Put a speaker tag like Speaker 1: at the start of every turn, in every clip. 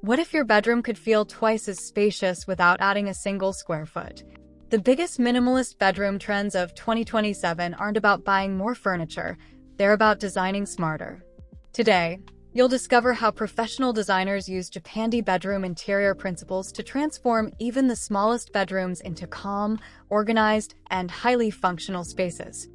Speaker 1: What if your bedroom could feel twice as spacious without adding a single square foot? The biggest minimalist bedroom trends of 2027 aren't about buying more furniture, they're about designing smarter. Today, you'll discover how professional designers use Japandi bedroom interior principles to transform even the smallest bedrooms into calm, organized, and highly functional spaces.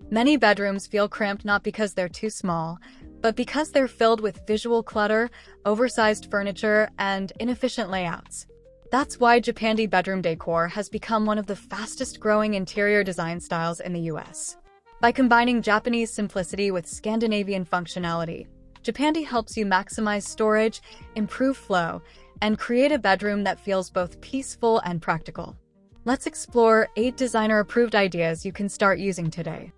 Speaker 1: Many bedrooms feel cramped not because they're too small, but because they're filled with visual clutter, oversized furniture, and inefficient layouts. That's why Japandi bedroom decor has become one of the fastest-growing interior design styles in the US. By combining Japanese simplicity with Scandinavian functionality, Japandi helps you maximize storage, improve flow, and create a bedroom that feels both peaceful and practical. Let's explore 8 designer-approved ideas you can start using today.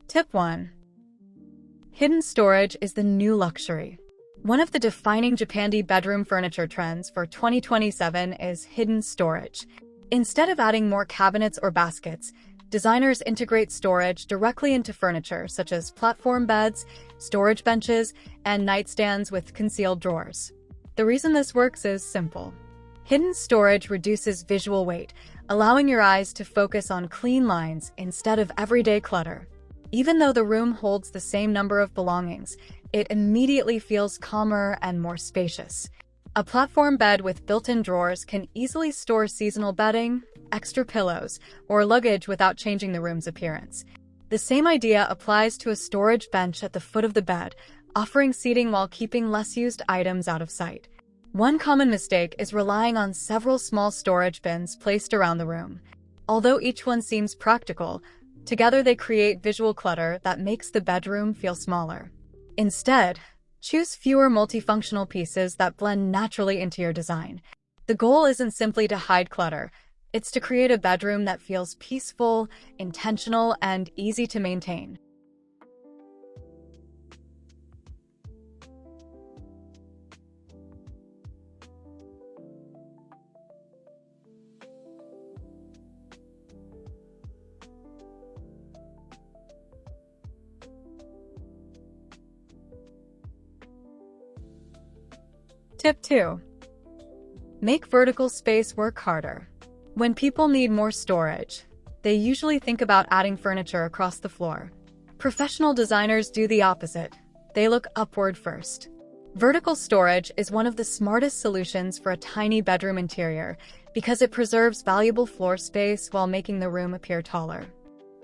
Speaker 1: Tip 1. Hidden storage is the new luxury. One of the defining Japandi bedroom furniture trends for 2027 is hidden storage. Instead of adding more cabinets or baskets, designers integrate storage directly into furniture such as platform beds, storage benches, and nightstands with concealed drawers. The reason this works is simple. Hidden storage reduces visual weight, allowing your eyes to focus on clean lines instead of everyday clutter. Even though the room holds the same number of belongings, it immediately feels calmer and more spacious. A platform bed with built-in drawers can easily store seasonal bedding, extra pillows, or luggage without changing the room's appearance. The same idea applies to a storage bench at the foot of the bed, offering seating while keeping less used items out of sight. One common mistake is relying on several small storage bins placed around the room. Although each one seems practical, together they create visual clutter that makes the bedroom feel smaller. Instead, choose fewer multifunctional pieces that blend naturally into your design. The goal isn't simply to hide clutter, it's to create a bedroom that feels peaceful, intentional, and easy to maintain. Tip 2. Make vertical space work harder. When people need more storage, they usually think about adding furniture across the floor. Professional designers do the opposite. They look upward first. Vertical storage is one of the smartest solutions for a tiny bedroom interior because it preserves valuable floor space while making the room appear taller.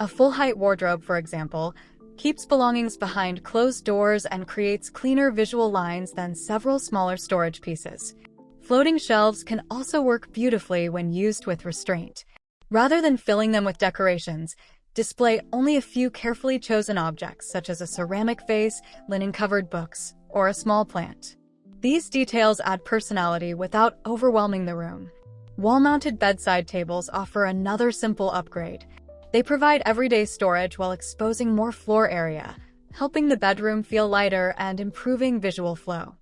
Speaker 1: A full-height wardrobe, for example, keeps belongings behind closed doors and creates cleaner visual lines than several smaller storage pieces. Floating shelves can also work beautifully when used with restraint. Rather than filling them with decorations, display only a few carefully chosen objects such as a ceramic vase, linen-covered books, or a small plant. These details add personality without overwhelming the room. Wall-mounted bedside tables offer another simple upgrade. They provide everyday storage while exposing more floor area, helping the bedroom feel lighter and improving visual flow.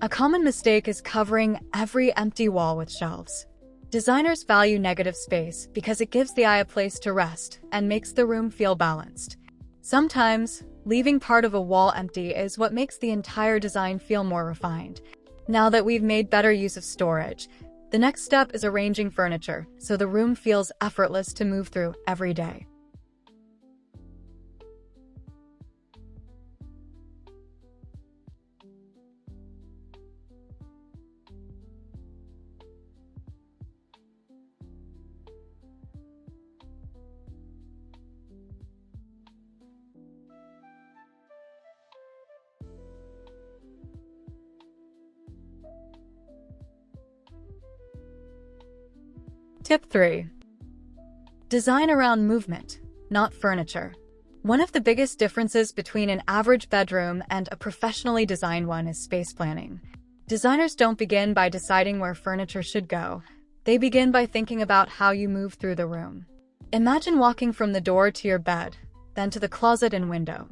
Speaker 1: A common mistake is covering every empty wall with shelves. Designers value negative space because it gives the eye a place to rest and makes the room feel balanced. Sometimes, leaving part of a wall empty is what makes the entire design feel more refined. Now that we've made better use of storage, the next step is arranging furniture so the room feels effortless to move through every day. Tip 3. Design around movement, not furniture. One of the biggest differences between an average bedroom and a professionally designed one is space planning. Designers don't begin by deciding where furniture should go. They begin by thinking about how you move through the room. Imagine walking from the door to your bed, then to the closet and window.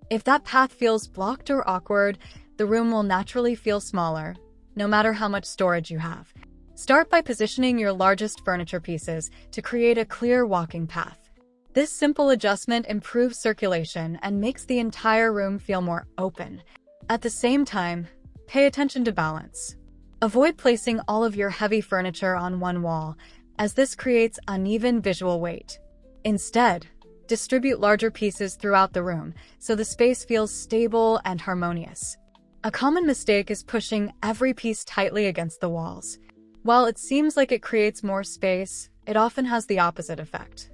Speaker 1: If that path feels blocked or awkward, the room will naturally feel smaller, no matter how much storage you have. Start by positioning your largest furniture pieces to create a clear walking path. This simple adjustment improves circulation and makes the entire room feel more open. At the same time, pay attention to balance. Avoid placing all of your heavy furniture on one wall, as this creates uneven visual weight. Instead, distribute larger pieces throughout the room so the space feels stable and harmonious. A common mistake is pushing every piece tightly against the walls. While it seems like it creates more space, it often has the opposite effect.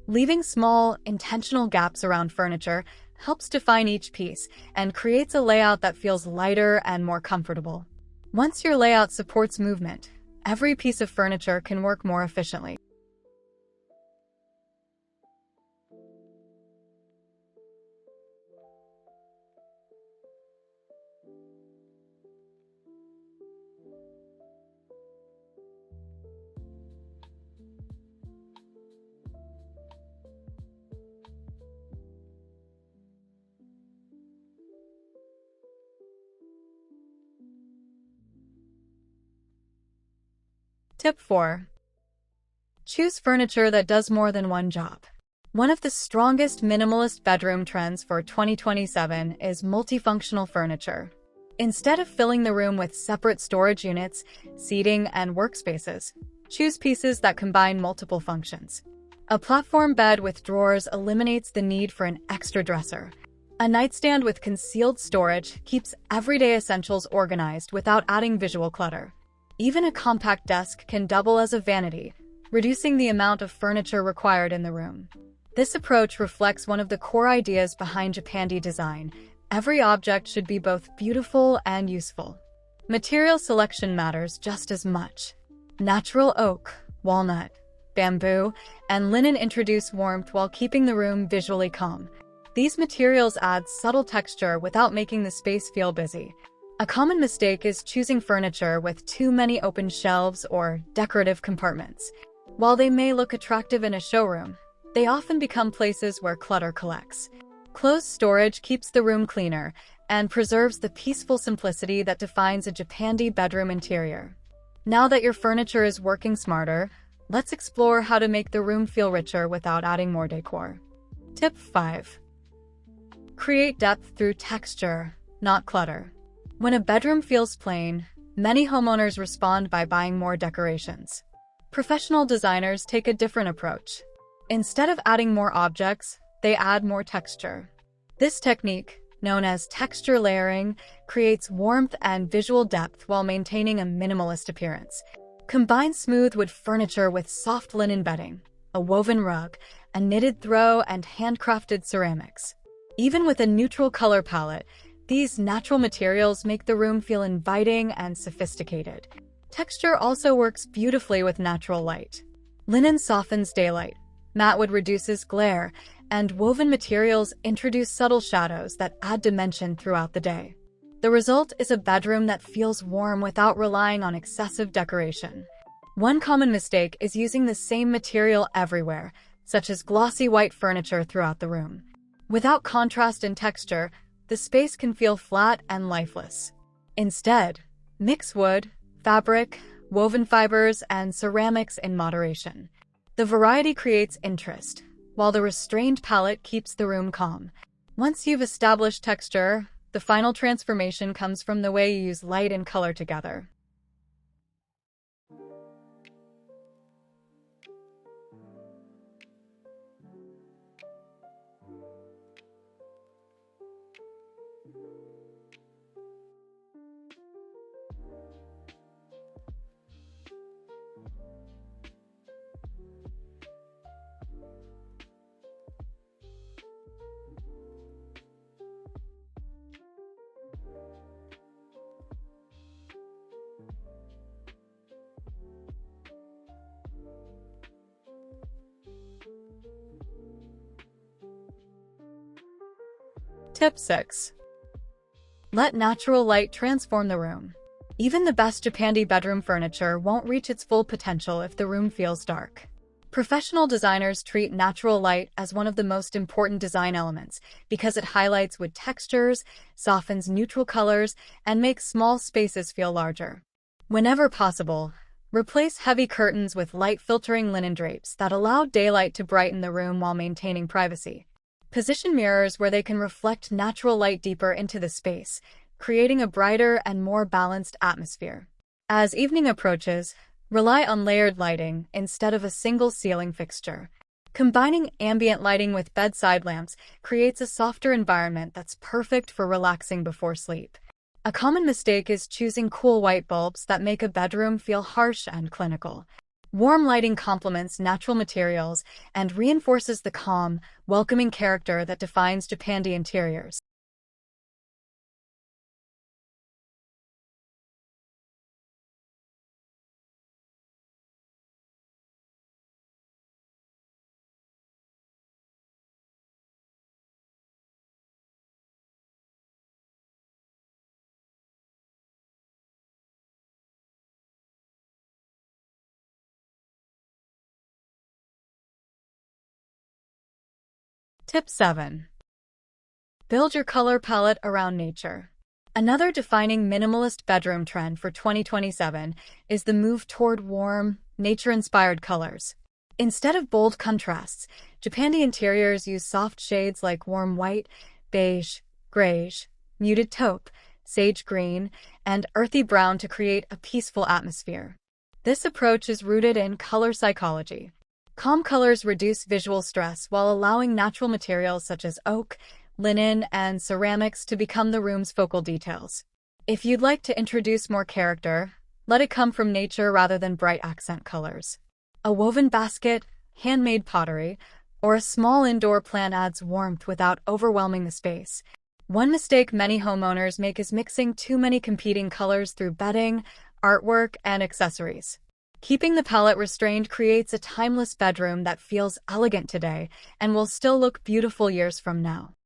Speaker 1: Leaving small, intentional gaps around furniture helps define each piece and creates a layout that feels lighter and more comfortable. Once your layout supports movement, every piece of furniture can work more efficiently. Tip 4. Choose furniture that does more than one job. One of the strongest minimalist bedroom trends for 2027 is multifunctional furniture. Instead of filling the room with separate storage units, seating, and workspaces, choose pieces that combine multiple functions. A platform bed with drawers eliminates the need for an extra dresser. A nightstand with concealed storage keeps everyday essentials organized without adding visual clutter. Even a compact desk can double as a vanity, reducing the amount of furniture required in the room. This approach reflects one of the core ideas behind Japandi design. Every object should be both beautiful and useful. Material selection matters just as much. Natural oak, walnut, bamboo, and linen introduce warmth while keeping the room visually calm. These materials add subtle texture without making the space feel busy. A common mistake is choosing furniture with too many open shelves or decorative compartments. While they may look attractive in a showroom, they often become places where clutter collects. Closed storage keeps the room cleaner and preserves the peaceful simplicity that defines a Japandi bedroom interior. Now that your furniture is working smarter, let's explore how to make the room feel richer without adding more decor. Tip 5. Create depth through texture, not clutter. When a bedroom feels plain, many homeowners respond by buying more decorations. Professional designers take a different approach. Instead of adding more objects, they add more texture. This technique, known as texture layering, creates warmth and visual depth while maintaining a minimalist appearance. Combine smooth wood furniture with soft linen bedding, a woven rug, a knitted throw, and handcrafted ceramics. Even with a neutral color palette, these natural materials make the room feel inviting and sophisticated. Texture also works beautifully with natural light. Linen softens daylight, matte wood reduces glare, and woven materials introduce subtle shadows that add dimension throughout the day. The result is a bedroom that feels warm without relying on excessive decoration. One common mistake is using the same material everywhere, such as glossy white furniture throughout the room. Without contrast and texture, the space can feel flat and lifeless. Instead, mix wood, fabric, woven fibers, and ceramics in moderation. The variety creates interest, while the restrained palette keeps the room calm. Once you've established texture, the final transformation comes from the way you use light and color together. Tip 6. Let natural light transform the room. Even the best Japandi bedroom furniture won't reach its full potential if the room feels dark. Professional designers treat natural light as one of the most important design elements because it highlights wood textures, softens neutral colors, and makes small spaces feel larger. Whenever possible, replace heavy curtains with light-filtering linen drapes that allow daylight to brighten the room while maintaining privacy. Position mirrors where they can reflect natural light deeper into the space, creating a brighter and more balanced atmosphere. As evening approaches, rely on layered lighting instead of a single ceiling fixture. Combining ambient lighting with bedside lamps creates a softer environment that's perfect for relaxing before sleep. A common mistake is choosing cool white bulbs that make a bedroom feel harsh and clinical. Warm lighting complements natural materials and reinforces the calm, welcoming character that defines Japandi interiors. Tip 7. Build your color palette around nature. Another defining minimalist bedroom trend for 2027 is the move toward warm, nature-inspired colors. Instead of bold contrasts, Japandi interiors use soft shades like warm white, beige, grayish, muted taupe, sage green, and earthy brown to create a peaceful atmosphere. This approach is rooted in color psychology. Calm colors reduce visual stress while allowing natural materials such as oak, linen, and ceramics to become the room's focal details. If you'd like to introduce more character, let it come from nature rather than bright accent colors. A woven basket, handmade pottery, or a small indoor plant adds warmth without overwhelming the space. One mistake many homeowners make is mixing too many competing colors through bedding, artwork, and accessories. Keeping the palette restrained creates a timeless bedroom that feels elegant today and will still look beautiful years from now.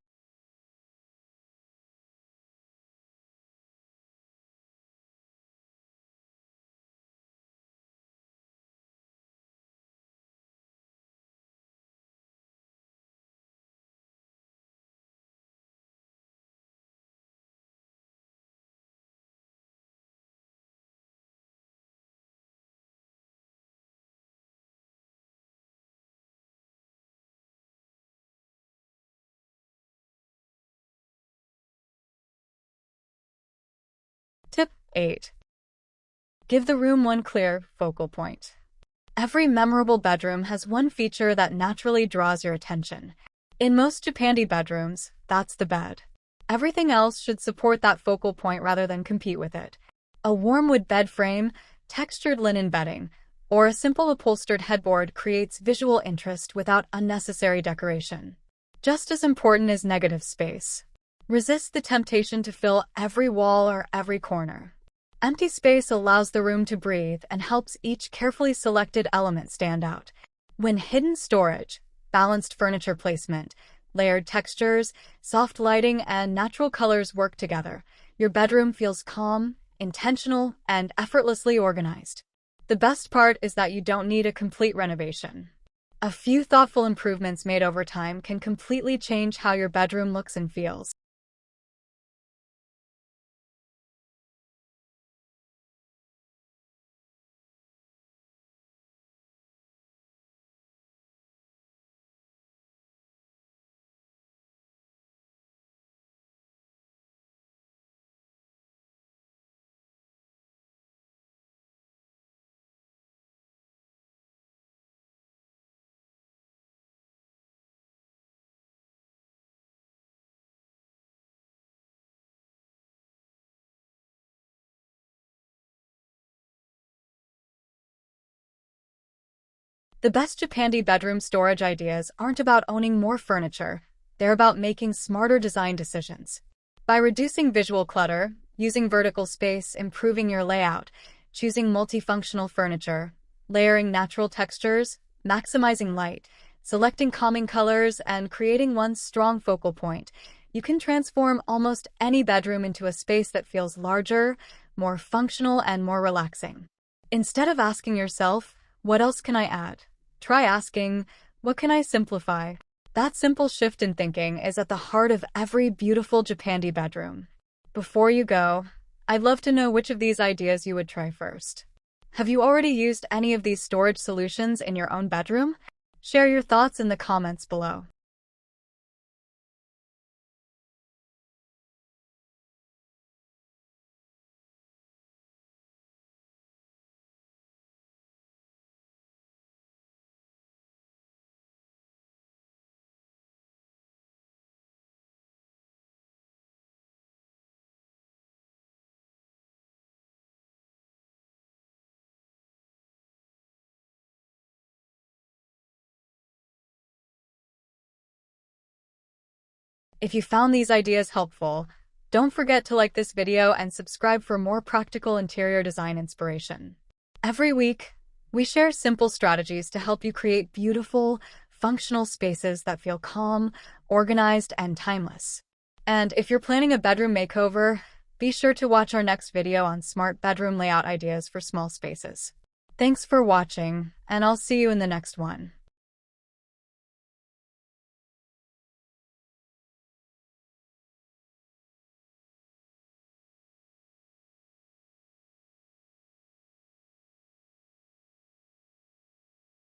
Speaker 1: Tip 8. Give the room one clear focal point. Every memorable bedroom has one feature that naturally draws your attention. In most Japandi bedrooms, that's the bed. Everything else should support that focal point rather than compete with it. A warm wood bed frame, textured linen bedding, or a simple upholstered headboard creates visual interest without unnecessary decoration. Just as important is negative space. Resist the temptation to fill every wall or every corner. Empty space allows the room to breathe and helps each carefully selected element stand out. When hidden storage, balanced furniture placement, layered textures, soft lighting, and natural colors work together, your bedroom feels calm, intentional, and effortlessly organized. The best part is that you don't need a complete renovation. A few thoughtful improvements made over time can completely change how your bedroom looks and feels. The best Japandi bedroom storage ideas aren't about owning more furniture, they're about making smarter design decisions. By reducing visual clutter, using vertical space, improving your layout, choosing multifunctional furniture, layering natural textures, maximizing light, selecting calming colors, and creating one strong focal point, you can transform almost any bedroom into a space that feels larger, more functional, and more relaxing. Instead of asking yourself, what else can I add? Try asking, what can I simplify? That simple shift in thinking is at the heart of every beautiful Japandi bedroom. Before you go, I'd love to know which of these ideas you would try first. Have you already used any of these storage solutions in your own bedroom? Share your thoughts in the comments below. If you found these ideas helpful, don't forget to like this video and subscribe for more practical interior design inspiration. Every week, we share simple strategies to help you create beautiful, functional spaces that feel calm, organized, and timeless. And if you're planning a bedroom makeover, be sure to watch our next video on smart bedroom layout ideas for small spaces. Thanks for watching, and I'll see you in the next one.